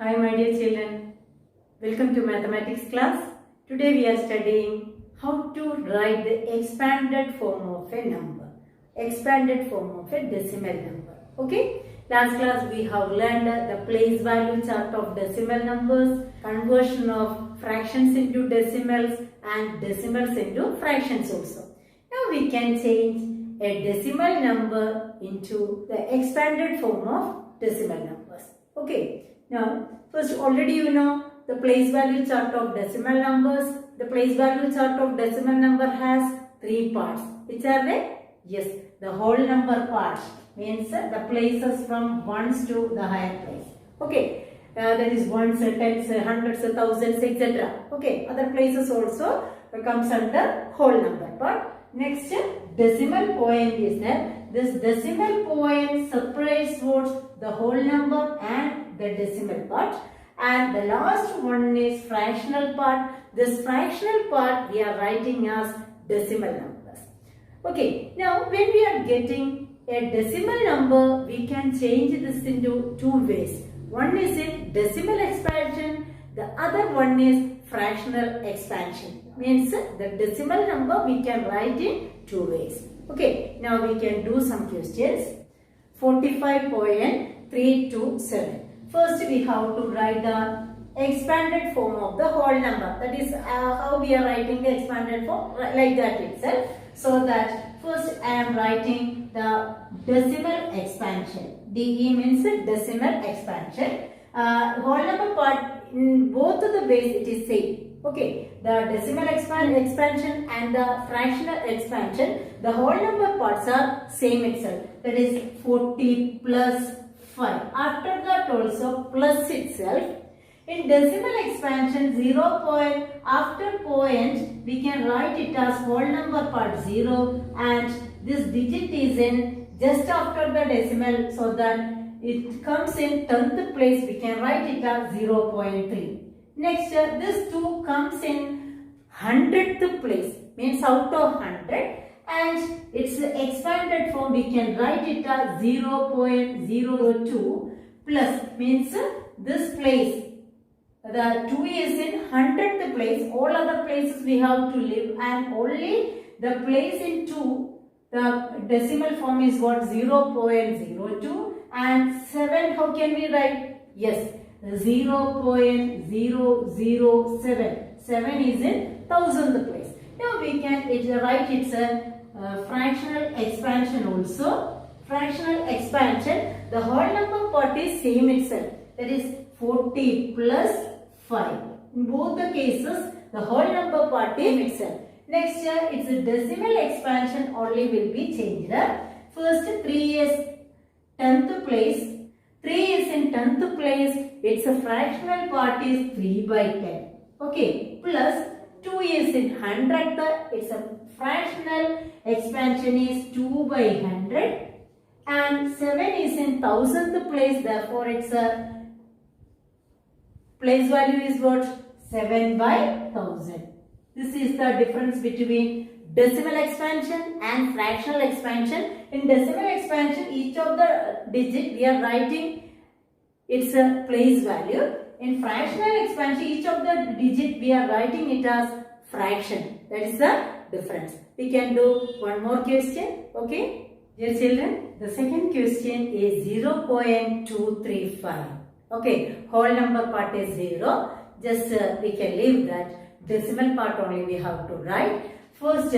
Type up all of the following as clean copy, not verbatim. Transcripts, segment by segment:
Hi my dear children, welcome to mathematics class. Today we are studying how to write the expanded form of a number, expanded form of a decimal number. Okay, last class we have learned the place value chart of decimal numbers, conversion of fractions into decimals and decimals into fractions also. Now we can change a decimal number into the expanded form of decimal numbers. Okay. Now, first already you know the place value chart of decimal numbers. The place value chart of decimal number has three parts. Which are they? Yes, the whole number part means the places from ones to the higher place. Okay, that is ones, tens, hundreds, thousands, etc. Okay, other places also comes under whole number part. Next, decimal point is there. This decimal point separates what the whole number and the decimal part, and the last one is fractional part. This fractional part we are writing as decimal numbers. Okay, now when we are getting a decimal number, we can change this into two ways. One is in decimal expansion, the other one is fractional expansion. Means the decimal number we can write in two ways. Okay, now we can do some questions. 45.327. First we have to write the expanded form of the whole number. That is how we are writing the expanded form, like that itself. So that first I am writing the decimal expansion. DE means decimal expansion. Whole number part, in both of the ways it is same. Okay, the decimal expansion and the fractional expansion, the whole number parts are same itself. That is 40 plus 5. After that also plus itself. In decimal expansion, 0 point, after point we can write it as whole number part 0, and this digit is in just after the decimal, so that it comes in 10th place, we can write it as 0.3. Next, this 2 comes in 100th place, means out of 100, and its expanded form we can write it as 0.02 plus, means this place, the 2 is in 100th place, all other places we have to leave, and only the place in 2, the decimal form is what? 0.02, and 7, how can we write? Yes, 0.007. 7 is in 1000th place. Now we can write it's a fractional expansion also. Fractional expansion, the whole number part is same itself. That is 40 plus 5. In both the cases, the whole number part is itself. Next year, it's a decimal expansion only will be changed. First 3 is 10th place. 3 is in 10th place. Its a fractional part is 3 by 10. Okay. Plus 2 is in 100th. Its a fractional expansion is 2 by 100. And 7 is in 1000th place. Therefore, its a place value is what? 7 by 1000. This is the difference between decimal expansion and fractional expansion. In decimal expansion, each of the digit we are writing its a place value. In fractional expansion, each of the digit we are writing it as fraction. That is the difference. We can do one more question. Okay, dear children, the second question is 0.235. Okay, whole number part is 0. Just we can leave that. Decimal part only we have to write. First,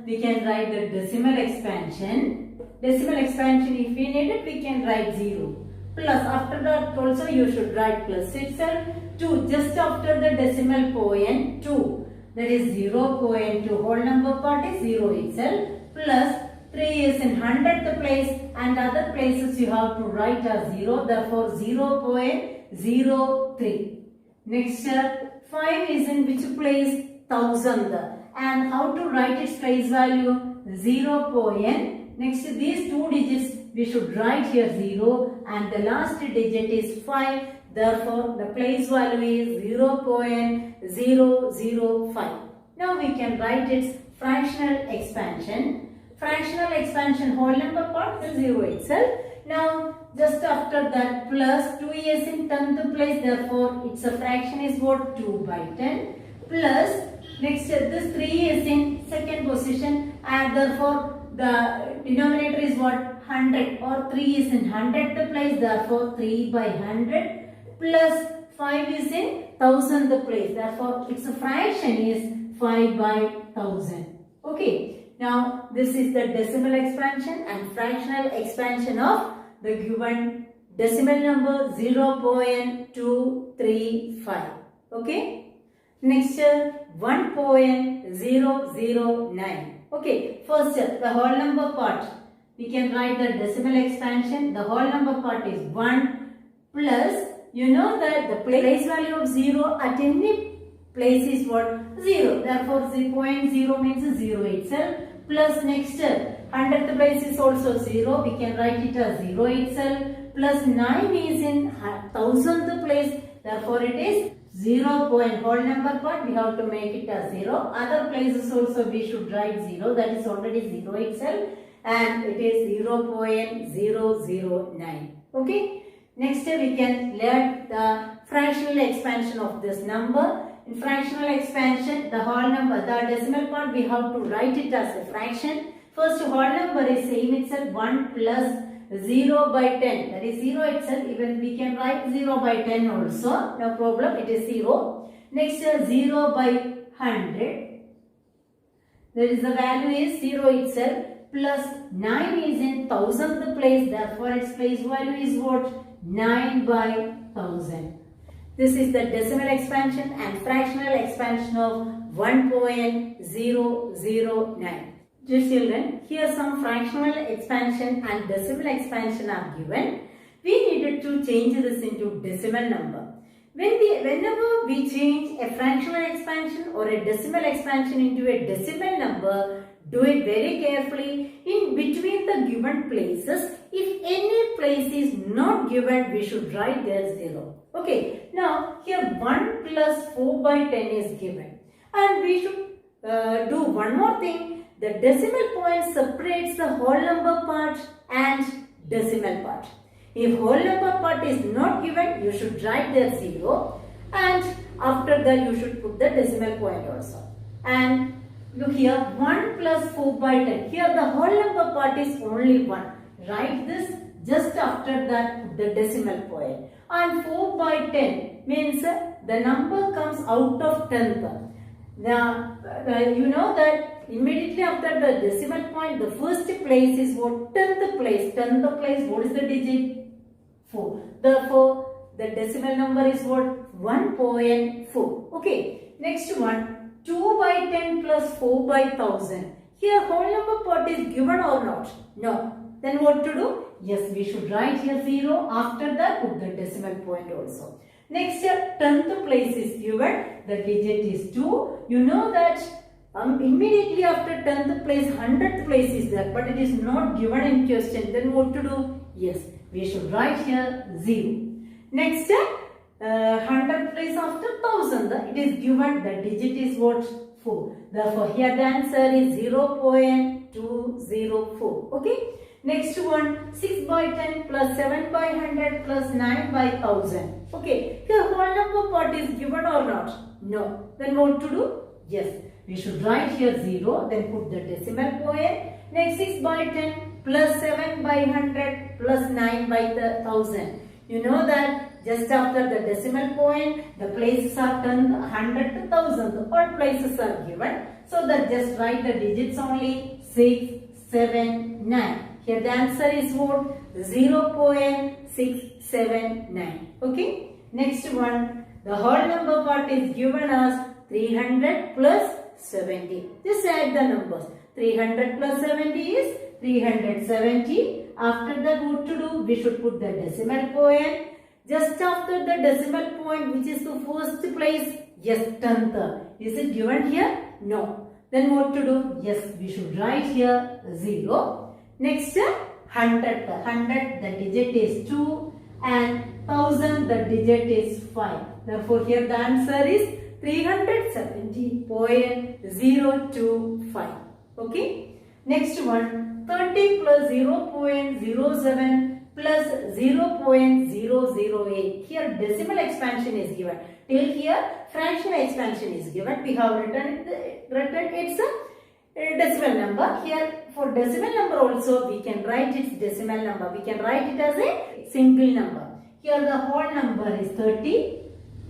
we can write the decimal expansion. Decimal expansion, if we need it, we can write 0. Plus, after that also you should write plus itself. 2, just after the decimal point 2. That is 0.2. Whole number part is 0 itself. Plus, 3 is in 100th place, and other places you have to write as 0. Therefore, 0.03. Next, 5 is in which place? 1000. And how to write its place value? 0. Next, these two digits we should write here 0, and the last digit is 5. Therefore, the place value is 0.005. Now we can write its fractional expansion. Fractional expansion, whole number part is 0 itself. Now just after that plus 2 is in 10th place, therefore its a fraction is what? 2 by 10 plus next this 3 is in second position and therefore the denominator is what? 100 or 3 is in 100th place, therefore 3 by 100 plus 5 is in 1000th place, therefore its a fraction is 5 by 1000. Okay. Now this is the decimal expansion and fractional expansion of the given decimal number 0.235. Okay. Next 1.009. Okay. First the whole number part. We can write the decimal expansion. The whole number part is 1 plus, you know that the place value of 0 at any place is what? 0. Therefore 0.0 means 0 itself. Plus next 100th place is also 0. We can write it as 0 itself. Plus 9 is in 1000th place. Therefore it is 0. Whole number part we have to make it as 0. Other places also we should write 0. That is already 0 itself. And it is 0.009. Okay. Next we can learn the fractional expansion of this number. In fractional expansion, the whole number, the decimal part, we have to write it as a fraction. First whole number is same itself, 1 plus 0 by 10. That is 0 itself. Even we can write 0 by 10 also. No problem. It is 0. Next 0 by 100. There is the value is 0 itself. Plus 9 is in 1000th place. Therefore its place value is what? 9 by 1000. This is the decimal expansion and fractional expansion of 1.009. Dear children, here some fractional expansion and decimal expansion are given. We needed to change this into decimal number. Whenever we change a fractional expansion or a decimal expansion into a decimal number, do it very carefully. In between the given places, if any place is not given, we should write there 0. Okay, now here 1 plus 4 by 10 is given. And we should do one more thing. The decimal point separates the whole number part and decimal part. If whole number part is not given, you should write there 0. And after that, you should put the decimal point also. And look here, 1 plus 4 by 10. Here the whole number part is only 1. Write this just after that put the decimal point. And 4 by 10 means the number comes out of 10th. Now, you know that immediately after the decimal point, the first place is what? 10th place. 10th place, what is the digit? 4. Therefore, the decimal number is what? 1.4. Okay. Next one, 2 by 10 plus 4 by 1000. Here whole number part is given or not? No. Then what to do? Yes, we should write here 0. After that, put the decimal point also. Next, 10th place is given. The digit is 2. You know that immediately after 10th place, 100th place is there. But it is not given in question. Then what to do? Yes, we should write here 0. Next, 100th place after 1000. It is given. The digit is what? 4. Therefore, here the answer is 0.204. Okay. Next one, 6 by 10 plus 7 by 100 plus 9 by 1000. Okay, here whole number part is given or not? No. Then what to do? Yes, we should write here 0, then put the decimal point. Next 6 by 10 plus 7 by 100 plus 9 by 1000. You know that just after the decimal point, the places are 10, 100 to 1000. All places are given. So that just write the digits only 6, 7, 9. Here the answer is what? 0.679. Okay. Next one. The whole number part is given as 300 plus 70. Just add the numbers. 300 plus 70 is 370. After that, what to do? We should put the decimal point. Just after the decimal point, which is the first place? Yes, 10th. Is it given here? No. Then what to do? Yes, we should write here 0. Next, 100. 100, the digit is 2 and 1000, the digit is 5. Therefore, here the answer is 370.025. Okay. Next one, 30 plus 0.07 plus 0.008. Here decimal expansion is given. Till here fractional expansion is given. We have written its decimal number. Here for decimal number also we can write its decimal number. We can write it as a single number. Here the whole number is 30.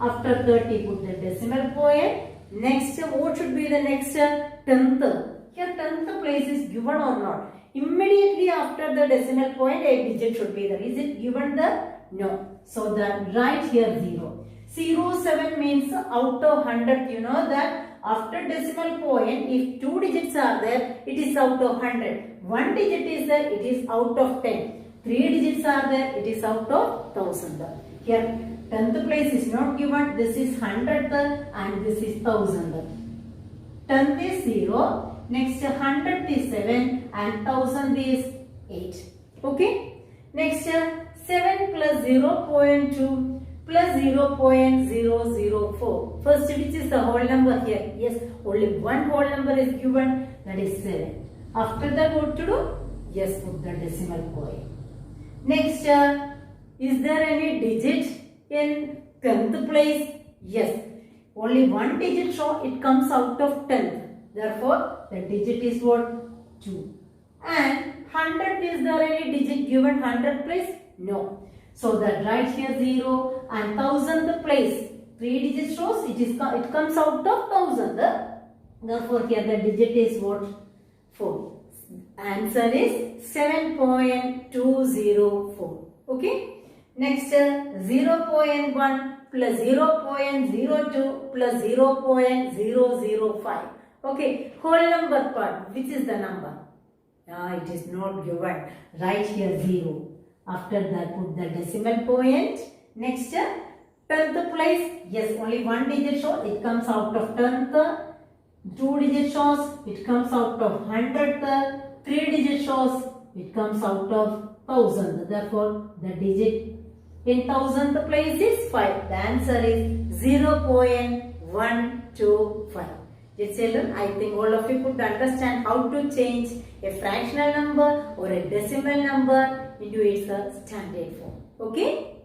After 30 put the decimal point. Next what should be the next? 10th. Here 10th place is given or not? Immediately after the decimal point a digit should be there. Is it given there? No. So then write here 0. 07 means out of 100. You know that after decimal point if 2 digits are there it is out of 100. 1 digit is there it is out of 10. 3 digits are there it is out of 1000. Here 10th place is not given. This is 100th and this is 1000th. 10th is 0. Next 100th is 7 and 1000 is 8. Okay. Next 7 plus 0.2 plus 0.004. First which is the whole number here? Yes, only one whole number is given, that is 7. After that what to do? Yes, put the decimal point. Next, is there any digit in 10th place? Yes, only one digit show, it comes out of 10th. Therefore, the digit is what? 2. And 100, is there any digit given 100 place? No. So that right here 0 and 1000th place 3 digit shows it comes out of 1000. Therefore here the digit is what? 4. Answer is 7.204. Okay. Next 0.1 plus 0.02 plus 0.005. Okay. Whole number part. Which is the number? It is not given. Write here 0. After that put the decimal point. Next 10th place. Yes, only one digit shows. It comes out of 10th. 2 digit shows. It comes out of 100th. 3 digit shows. It comes out of 1000. Therefore, the digit in 1000th place is 5. The answer is 0.125. Dear children, I think all of you could understand how to change a fractional number or a decimal number into its standard form. Okay?